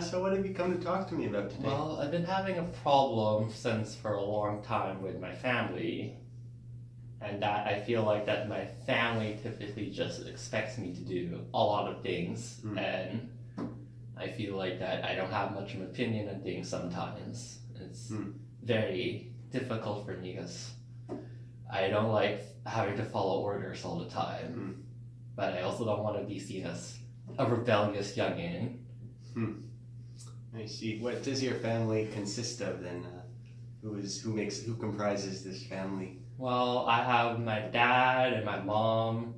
So what have you come to talk to me about today? Well, I've been having a problem since for a long time with my family, and that I feel like that my family typically just expects me to do a lot of things, and I feel like that I don't have much of an opinion on things sometimes. It's very difficult for me because I don't like having to follow orders all the time, but I also don't want to be seen as a rebellious youngin. I see. What does your family consist of then? Who comprises this family? Well, I have my dad and my mom.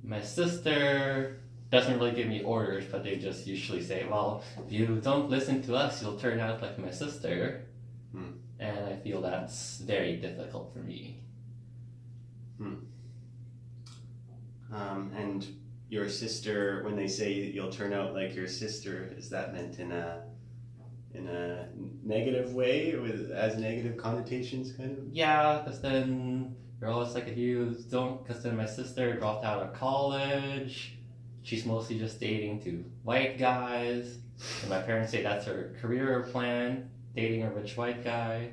My sister doesn't really give me orders, but they just usually say, well, if you don't listen to us, you'll turn out like my sister. And I feel that's very difficult for me. And your sister, when they say you'll turn out like your sister, is that meant in a negative way, with as negative connotations, kind of? Yeah, because then you're always like, if you don't, because then my sister dropped out of college. She's mostly just dating two white guys, and my parents say that's her career plan, dating a rich white guy.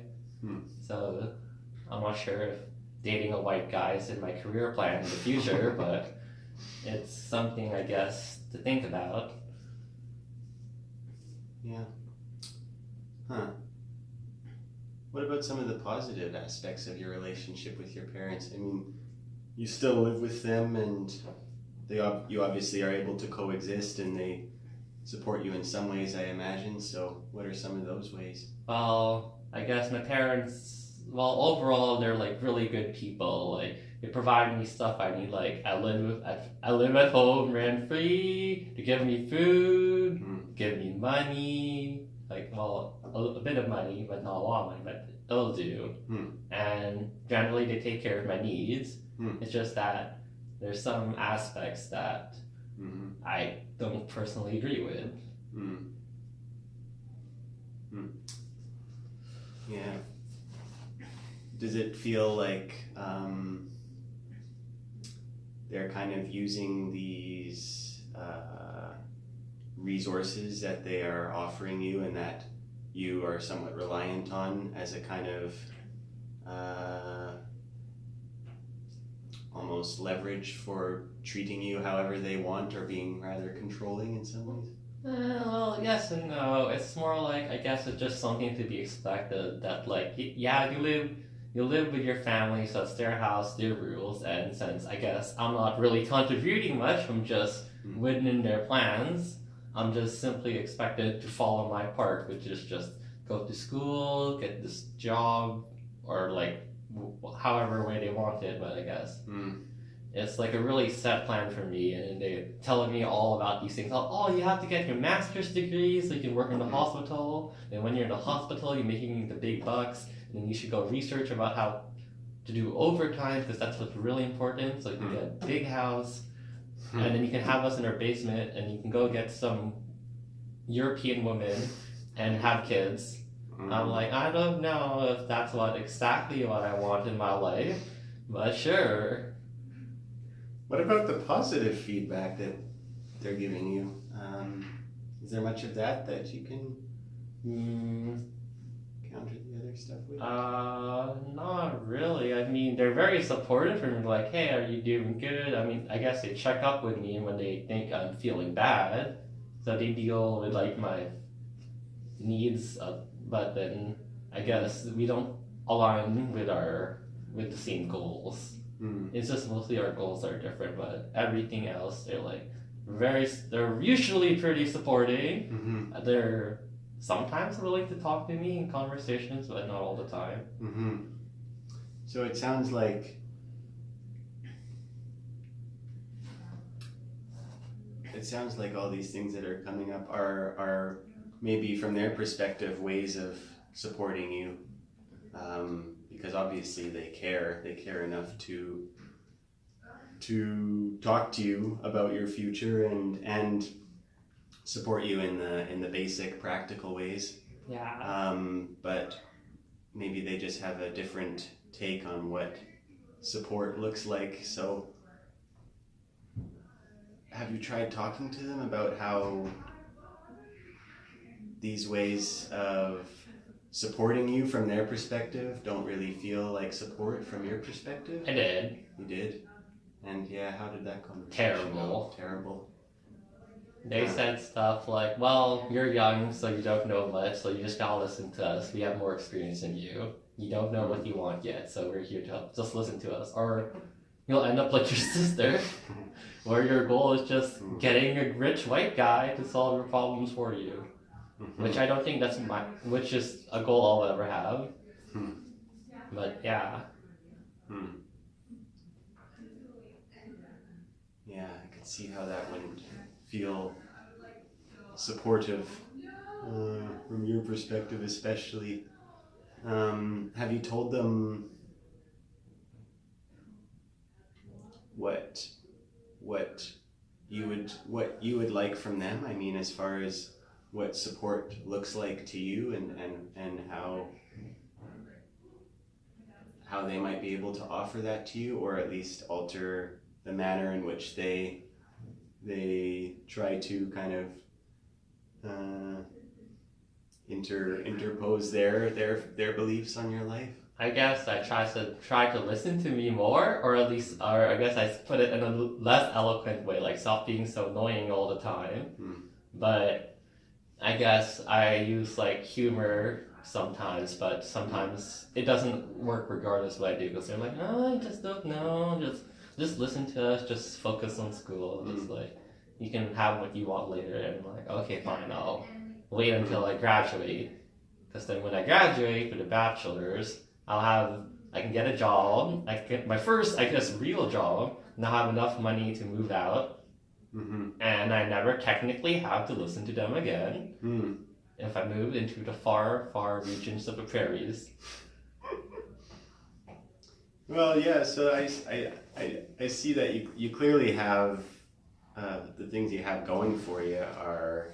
So I'm not sure if dating a white guy is in my career plan in the future, but it's something, I guess, to think about. Yeah. What about some of the positive aspects of your relationship with your parents? I mean, you still live with them, and you obviously are able to coexist, and they support you in some ways, I imagine. So what are some of those ways? Well, I guess my parents, well, overall, they're like really good people. Like, they provide me stuff I need. Like, I live at home rent free. They give me food, give me money. Like, well, a bit of money, but not a lot of money, but they'll do. And generally, they take care of my needs. It's just that there's some aspects that I don't personally agree with. Yeah. Does it feel like they're kind of using these resources that they are offering you, and that you are somewhat reliant on, as a kind of almost leverage for treating you however they want, or being rather controlling in some ways? Well, yes and no. It's more like, I guess it's just something to be expected that, like, yeah, you live with your family, so it's their house, their rules, and since I guess I'm not really contributing much from just within their plans, I'm just simply expected to follow my part, which is just go to school, get this job, or like however way they want it, but I guess. It's like a really set plan for me, and they're telling me all about these things. Oh, you have to get your master's degree so you can work in the hospital. And when you're in the hospital, you're making the big bucks. And then you should go research about how to do overtime, because that's what's really important. So you can get a big house, and then you can have us in our basement, and you can go get some European woman and have kids. I'm like, I don't know if that's exactly what I want in my life, but sure. What about the positive feedback that they're giving you? Is there much of that you can counter the other stuff with? Not really. I mean, they're very supportive and like, hey, are you doing good? I mean, I guess they check up with me when they think I'm feeling bad. So they deal with like my needs, but then I guess we don't align with the same goals. It's just mostly our goals are different, but everything else they're usually pretty supporting. They're sometimes willing to talk to me in conversations, but not all the time. So it sounds like all these things that are coming up are maybe from their perspective ways of supporting you. Because obviously they care enough to talk to you about your future and support you in the basic practical ways. Yeah. But maybe they just have a different take on what support looks like. So have you tried talking to them about how these ways of supporting you from their perspective don't really feel like support from your perspective? I did. You did? And yeah, how did that conversation Terrible. go? Terrible. They said stuff like, well, you're young, so you don't know much, so you just gotta listen to us. We have more experience than you. You don't know what you want yet, so we're here to help. Just listen to us. Or you'll end up like your sister, where your goal is just getting a rich white guy to solve your problems for you. Which I don't think which is a goal I'll ever have. But yeah. Yeah, I could see how that wouldn't feel supportive from your perspective, especially. Have you told them what you would like from them? I mean, as far as what support looks like to you, and how they might be able to offer that to you, or at least alter the manner in which they try to kind of interpose their beliefs on your life. I guess I try to listen to me more, or at least, or I guess I put it in a less eloquent way, like stop being so annoying all the time. But I guess I use like humor sometimes, but sometimes it doesn't work regardless what I do, because they're like, oh, I just don't know, just listen to us, just focus on school. Just like, you can have what you want later. And I'm like, okay, fine, I'll wait until I graduate, because then when I graduate with a bachelor's, I can get a job. I get my first, I guess, real job, and I'll have enough money to move out, and I never technically have to listen to them again if I move into the far, far regions of the prairies. Well, yeah. So I see that you clearly have the things you have going for you are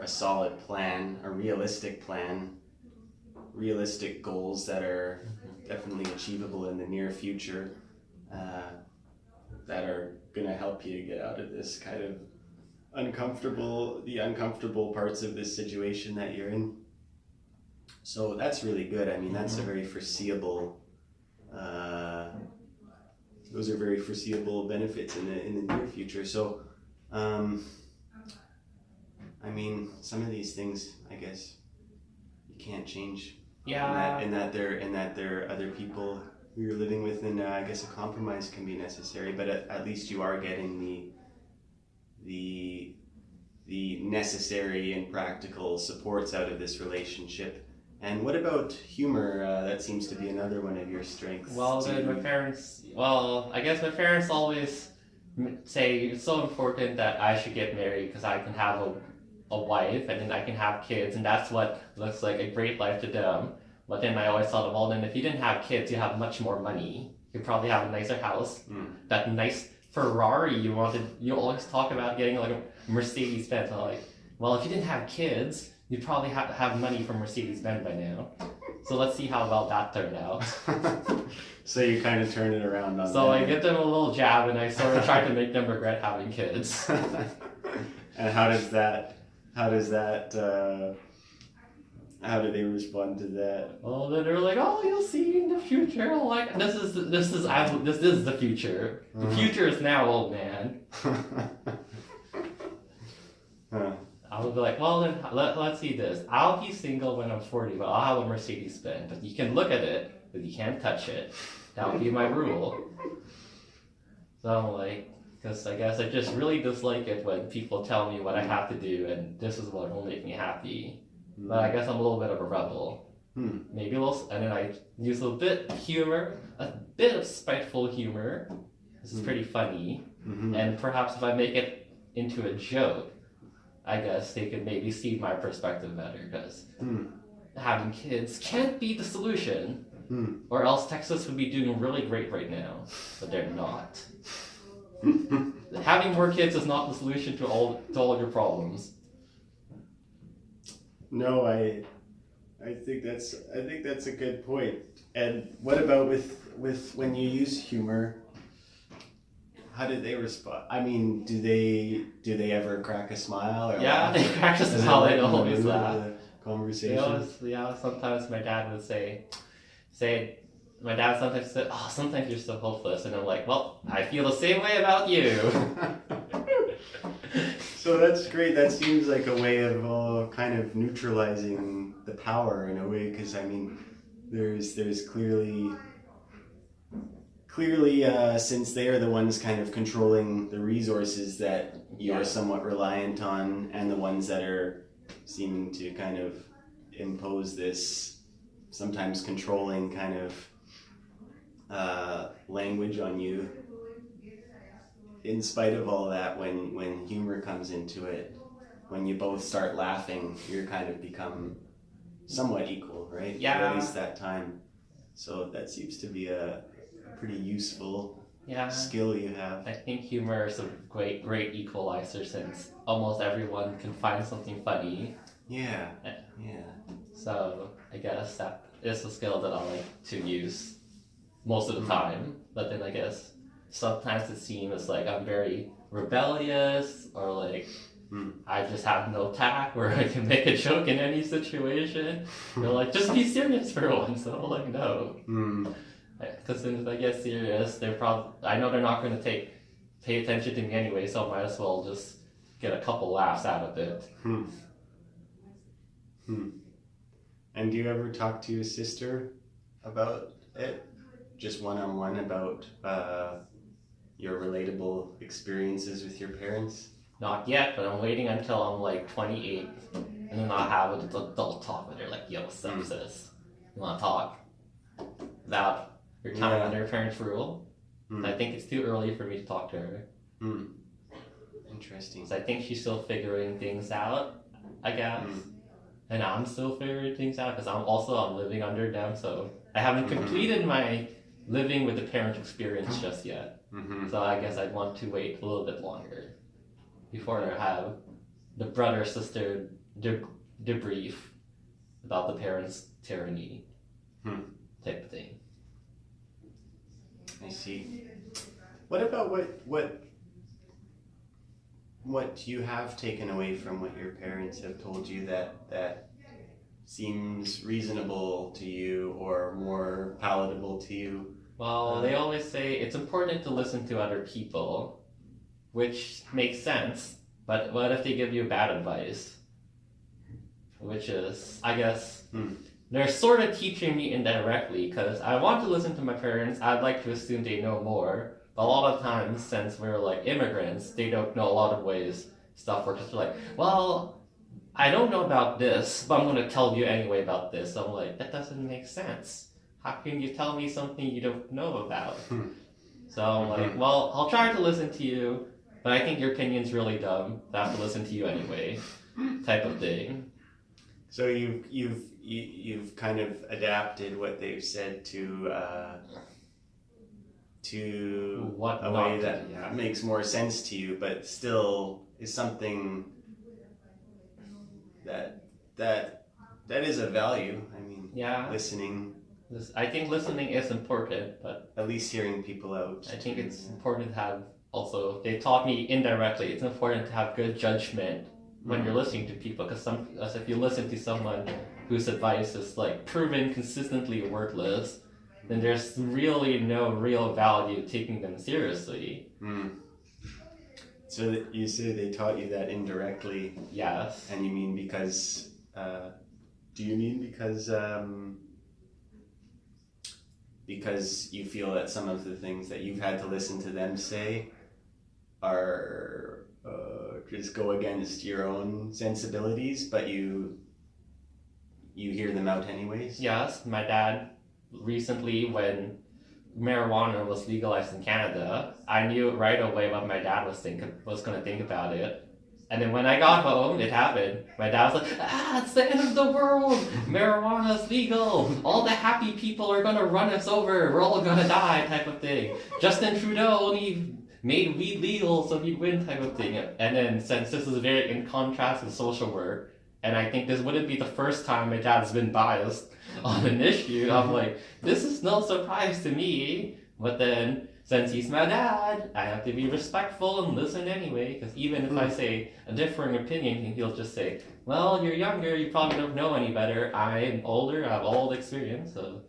a solid plan, a realistic plan, realistic goals that are definitely achievable in the near future, that are gonna help you get out of this kind of uncomfortable parts of this situation that you're in. So that's really good. I mean, that's a very foreseeable. Those are very foreseeable benefits in the near future. So, I mean, some of these things, I guess, you can't change. Yeah. In that there are other people who you're living with, and I guess a compromise can be necessary. But at least you are getting the necessary and practical supports out of this relationship. And what about humor? That seems to be another one of your strengths. Well, I guess my parents always say it's so important that I should get married because I can have a wife and then I can have kids, and that's what looks like a great life to them. But then I always thought of, well, then if you didn't have kids, you have much more money. You'd probably have a nicer house, that nice Ferrari you wanted. You always talk about getting like a Mercedes-Benz. I'm like, well, if you didn't have kids, you'd probably have money for Mercedes-Benz by now. So let's see how well that turned out. So you kind of turn it around on So I give them a little jab, and I sort of try to make them regret having kids. And how do they respond to that? Well, then they're like, "Oh, you'll see in the future." I'm like, this is the future. The future is now, old man. I would be like, well, then let's see this. I'll be single when I'm 40, but I'll have a Mercedes-Benz. But you can look at it, but you can't touch it. That would be my rule. So I'm like, because I guess I just really dislike it when people tell me what I have to do, and this is what will make me happy. But I guess I'm a little bit of a rebel. Maybe a little, and then I use a bit of humor, a bit of spiteful humor. This is pretty funny. And perhaps if I make it into a joke, I guess they could maybe see my perspective better, because having kids can't be the solution, or else Texas would be doing really great right now, but they're not. Having more kids is not the solution to all your problems. No, I think that's a good point. And what about with when you use humor? How did they respond? I mean, do they ever crack a smile or Yeah, laugh? they crack a Is it smile. like They in the always middle of laugh. the conversation? They always, yeah. Sometimes my dad would say, my dad sometimes said, "Oh, sometimes you're so hopeless," and I'm like, "Well, I feel the same way about you." So that's great. That seems like a way of kind of neutralizing the power in a way, because I mean, there's clearly since they are the ones kind of controlling the resources that you're somewhat reliant on, and the ones that are seeming to kind of impose this sometimes controlling kind of language on you. In spite of all that, when humor comes into it, when you both start laughing, you're kind of become somewhat equal, right? Yeah. For at least that time. So that seems to be a pretty useful skill you have. I think humor is a great equalizer, since almost everyone can find something funny. Yeah. So I guess that is a skill that I like to use most of the time. But then I guess sometimes it seems like I'm very rebellious, or like I just have no tact where I can make a joke in any situation. They're like, just be serious for once. And I'm like, no. Because as soon as I get serious, I know they're not going to pay attention to me anyway, so I might as well just get a couple laughs out of it. And do you ever talk to your sister about it? Just one-on-one about your relatable experiences with your parents? Not yet, but I'm waiting until I'm like 28, and then I'll have an adult talk with her, like, yo, what's up, sis? You want to talk about your time under your parents' rule? I think it's too early for me to talk to her. Interesting. Because I think she's still figuring things out, I guess. And I'm still figuring things out, because I'm living under them, so I haven't completed my living with the parent experience just yet. So I guess I'd want to wait a little bit longer before I have the brother-sister debrief about the parents' tyranny type of thing. I see. What about what you have taken away from what your parents have told you that seems reasonable to you or more palatable to you? Well, they always say it's important to listen to other people, which makes sense, but what if they give you bad advice? Which is, I guess, they're sort of teaching me indirectly, because I want to listen to my parents. I'd like to assume they know more, but a lot of times, since we're like immigrants, they don't know a lot of ways stuff works. They're like, well, I don't know about this, but I'm going to tell you anyway about this. So I'm like, that doesn't make sense. How can you tell me something you don't know about? So I'm like, well, I'll try to listen to you, but I think your opinion's really dumb. I have to listen to you anyway, type of thing. So you've kind of adapted what they've said to a way that makes more sense to you, but still is something that is a value. I mean, listening. I think listening is important, but at least hearing people out. I think it's important to have also. They taught me indirectly. It's important to have good judgment when you're listening to people, because if you listen to someone whose advice is like proven consistently worthless, then there's really no real value taking them seriously. So you say they taught you that indirectly? Yes. And you mean because? Do you mean because you feel that some of the things that you've had to listen to them say are just go against your own sensibilities, but you hear them out anyways? Yes, my dad recently, when marijuana was legalized in Canada, I knew right away what my dad was going to think about it. And then when I got home, it happened. My dad was like, it's the end of the world. Marijuana's legal. All the happy people are going to run us over. We're all going to die, type of thing. Justin Trudeau only made weed legal so he'd win, type of thing. And then since this is very in contrast with social work, and I think this wouldn't be the first time my dad's been biased on an issue, I'm like, this is no surprise to me. But then since he's my dad, I have to be respectful and listen anyway. Because even if I say a differing opinion, he'll just say, "Well, you're younger. You probably don't know any better. I'm older. I have all the experience. So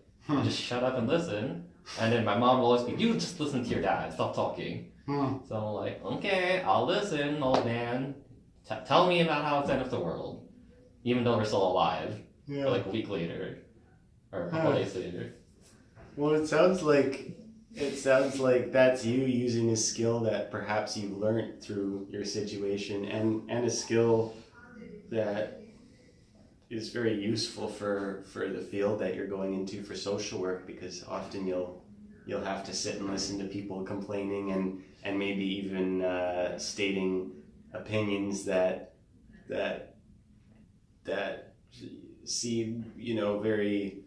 just shut up and listen." And then my mom will always be, "You just listen to your dad. Stop talking." So I'm like, "Okay, I'll listen, old man. Tell me about how it's the end of the world." Even though we're still alive, like a week later, or a couple days later. Well, it sounds like that's you using a skill that perhaps you learned through your situation, and a skill that is very useful for the field that you're going into for social work, because often you'll have to sit and listen to people complaining and maybe even stating opinions that seem, very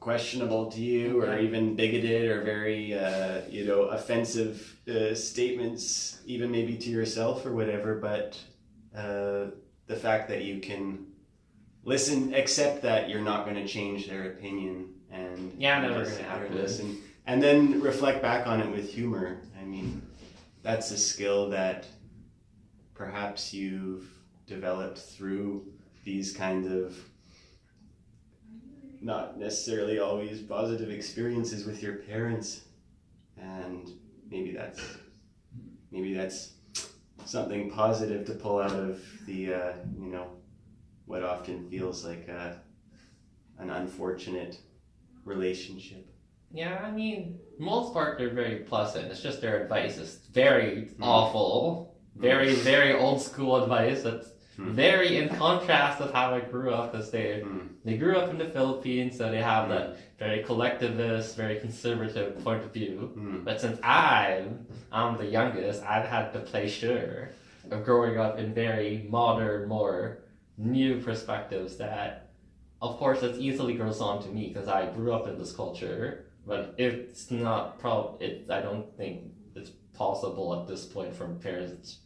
questionable to you, or even bigoted, or very offensive statements, even maybe to yourself or whatever. But the fact that you can listen, accept that you're not going to change their opinion, and never going to happen. Listen, and then reflect back on it with humor. I mean, that's a skill that perhaps you've developed through these kind of not necessarily always positive experiences with your parents, and maybe that's something positive to pull out of the what often feels like an unfortunate relationship. Yeah, I mean, most part they're very pleasant. It's just their advice is very awful, very very old school advice. That's very in contrast with how I grew up, because they grew up in the Philippines, so they have that very collectivist, very conservative point of view. But since I'm the youngest, I've had the pleasure of growing up in very modern, more new perspectives that, of course, it easily grows on to me because I grew up in this culture. But it's not I don't think it's possible at this point from parents.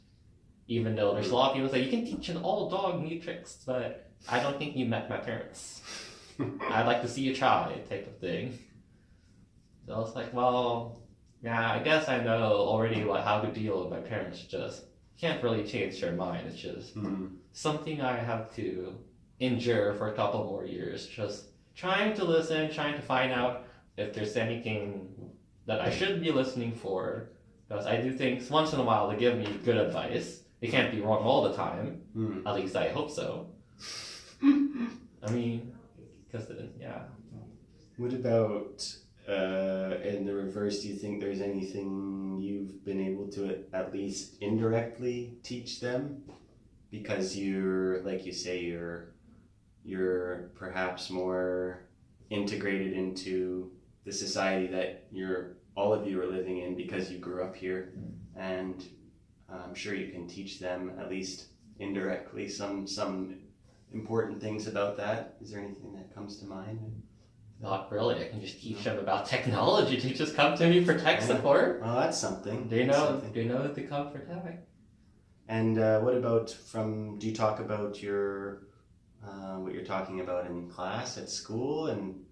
Even though there's a lot of people say, you can teach an old dog new tricks, but I don't think you met my parents. I'd like to see you try, type of thing. So I was like, well, yeah, I guess I know already how to deal with my parents. Just can't really change their mind. It's just something I have to endure for a couple more years. Just trying to listen, trying to find out if there's anything that I should be listening for. Because I do think once in a while they give me good advice. They can't be wrong all the time. At least I hope so. I mean, because, yeah. What about, in the reverse, do you think there's anything you've been able to at least indirectly teach them? Because you're, like you say, you're perhaps more integrated into the society that all of you are living in because you grew up here, and I'm sure you can teach them, at least indirectly, some important things about that. Is there anything that comes to mind? Not really. I can just teach them about technology. They just come to me for tech support. Well, that's something. They know to come for tech. And what about do you talk about your what you're talking about in class at school? And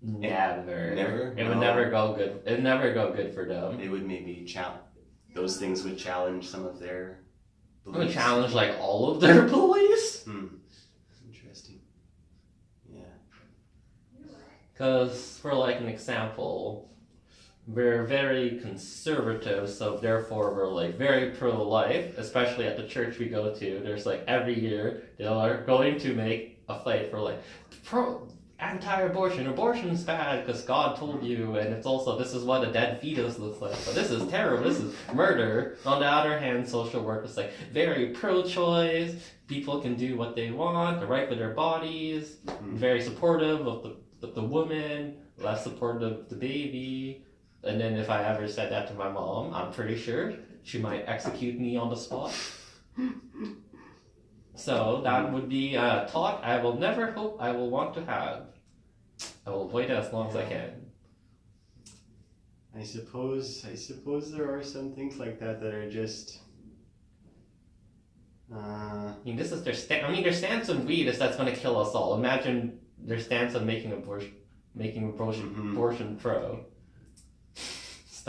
never. It would never go good. It would never go good for them. They would maybe those things would challenge some of their beliefs. It would challenge like all of their beliefs. Interesting. Yeah. Because for like an example, we're very conservative, so therefore we're like very pro-life, especially at the church we go to. There's like every year they are going to make a fight for like anti-abortion. Abortion is bad because God told you, and it's also, this is what a dead fetus looks like. But this is terrible. This is murder. On the other hand, social work is like very pro-choice. People can do what they want. They're right with their bodies. Very supportive of the woman. Less supportive of the baby. And then if I ever said that to my mom, I'm pretty sure she might execute me on the spot. So that would be a talk I will never hope I will want to have. I will avoid it as long as I can. I suppose there are some things like that are just. I mean, this is their their stance on weed is that's going to kill us all. Imagine their stance on making abortion pro.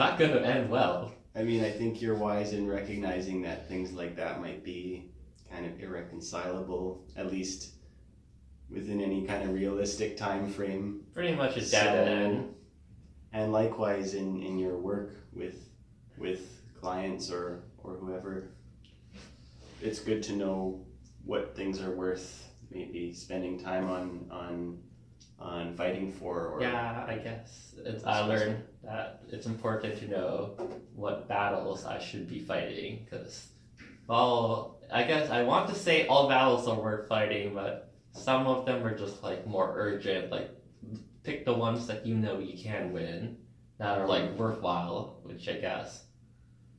not going to end well. I mean, I think you're wise in recognizing that things like that might be kind of irreconcilable, at least within any kind of realistic time frame. Pretty much a dead end. And likewise in your work with clients or whoever, it's good to know what things are worth maybe spending time on fighting for. Or yeah, I guess I learned that it's important to know what battles I should be fighting, because, well, I guess I want to say all battles are worth fighting, but some of them are just like more urgent. Like, pick the ones that you know you can win, that are like worthwhile, which I guess.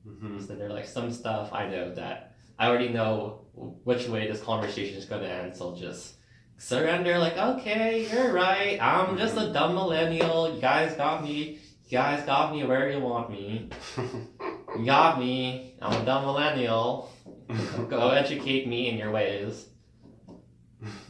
Mm-hmm. So they're like some stuff I know that I already know which way this conversation is going to end, so I'll just surrender, like, okay, you're right, I'm just a dumb millennial, you guys got me where you want me. You got me, I'm a dumb millennial. Go educate me in your ways.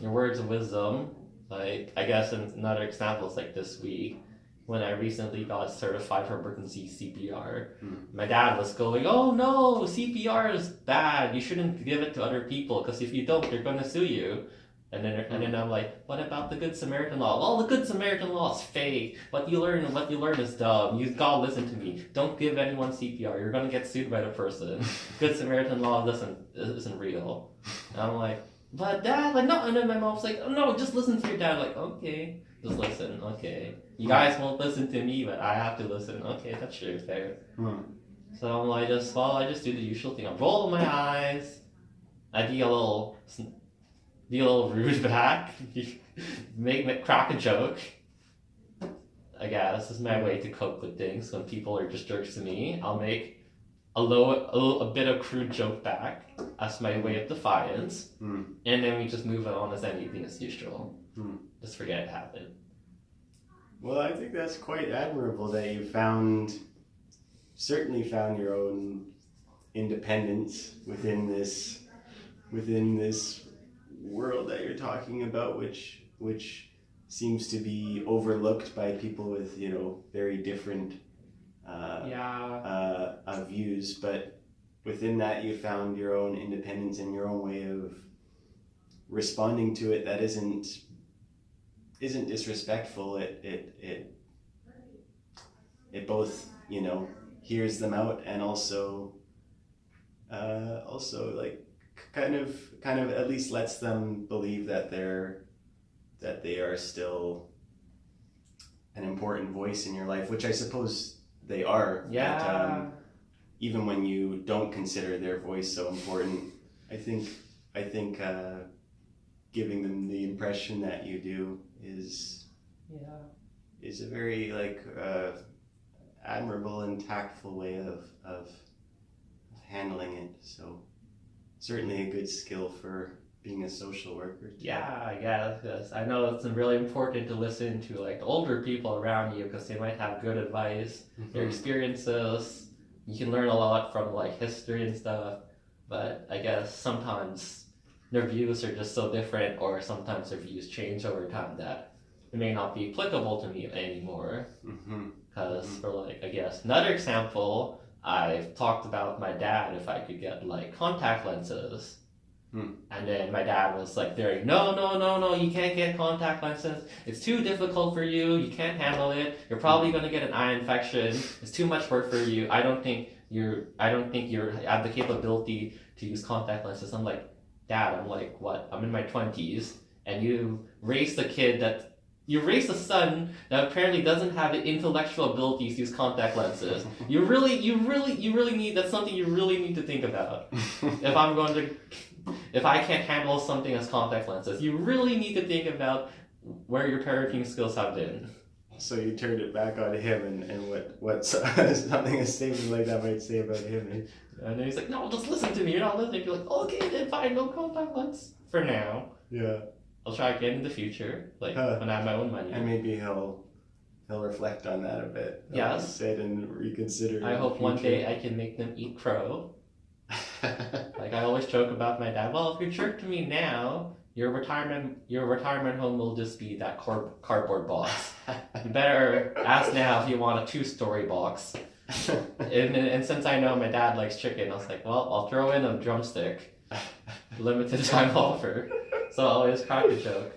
Your words of wisdom. Like, I guess another example is like this week, when I recently got certified for emergency CPR. My dad was going, oh no, CPR is bad, you shouldn't give it to other people, because if you don't, they're going to sue you. And then I'm like, what about the Good Samaritan law? Well, the Good Samaritan law is fake. What you learn is dumb. You gotta listen to me. Don't give anyone CPR. You're gonna get sued by the person. Good Samaritan law isn't real. And I'm like, but Dad, like, no. And then my mom's like, oh, no, just listen to your dad. Like, okay, just listen. Okay, you guys won't listen to me, but I have to listen. Okay, that's true, fair. So I'm like, I just do the usual thing. I roll my eyes. I be a little rude back, crack a joke. I guess this is my way to cope with things. When people are just jerks to me, I'll make a bit of crude joke back as my way of defiance, and then we just move on as anything as usual. Just forget it happened. Well, I think that's quite admirable that you certainly found your own independence within this world that you're talking about, which seems to be overlooked by people with very different views, but within that you found your own independence and your own way of responding to it that isn't disrespectful. It both hears them out and also like kind of at least lets them believe that they are still an important voice in your life, which I suppose they are. Yeah. But, even when you don't consider their voice so important, I think giving them the impression that you do is a very admirable and tactful way of handling it. So certainly a good skill for being a social worker too. Yeah, because I know it's really important to listen to like the older people around you, because they might have good advice, their experiences. You can learn a lot from like history and stuff, but I guess sometimes their views are just so different, or sometimes their views change over time that it may not be applicable to me anymore. Because for like, I guess another example, I've talked about my dad if I could get like contact lenses. And then my dad was like very, no, you can't get contact lenses. It's too difficult for you. You can't handle it. You're probably going to get an eye infection. It's too much work for you. I don't think you have the capability to use contact lenses. I'm like, Dad, I'm like, what? I'm in my 20s, and you raised a son that apparently doesn't have the intellectual abilities to use contact lenses. You really need, that's something you really need to think about. If I can't handle something as contact lenses, you really need to think about where your parenting skills have been. So you turned it back on him, and what something a statement like that might say about him. And then he's like, no, just listen to me. You're not listening. You're like, okay, then fine, no contact lens for now. Yeah. I'll try again in the future, when I have my own money. And maybe he'll reflect on that a bit. Yes. Sit and reconsider. I hope one day I can make them eat crow. Like I always joke about my dad. Well, if you jerk to me now, your retirement home will just be that cardboard box. You better ask now if you want a 2-story box. And since I know my dad likes chicken, I was like, well, I'll throw in a drumstick, limited time offer. So I always crack a joke.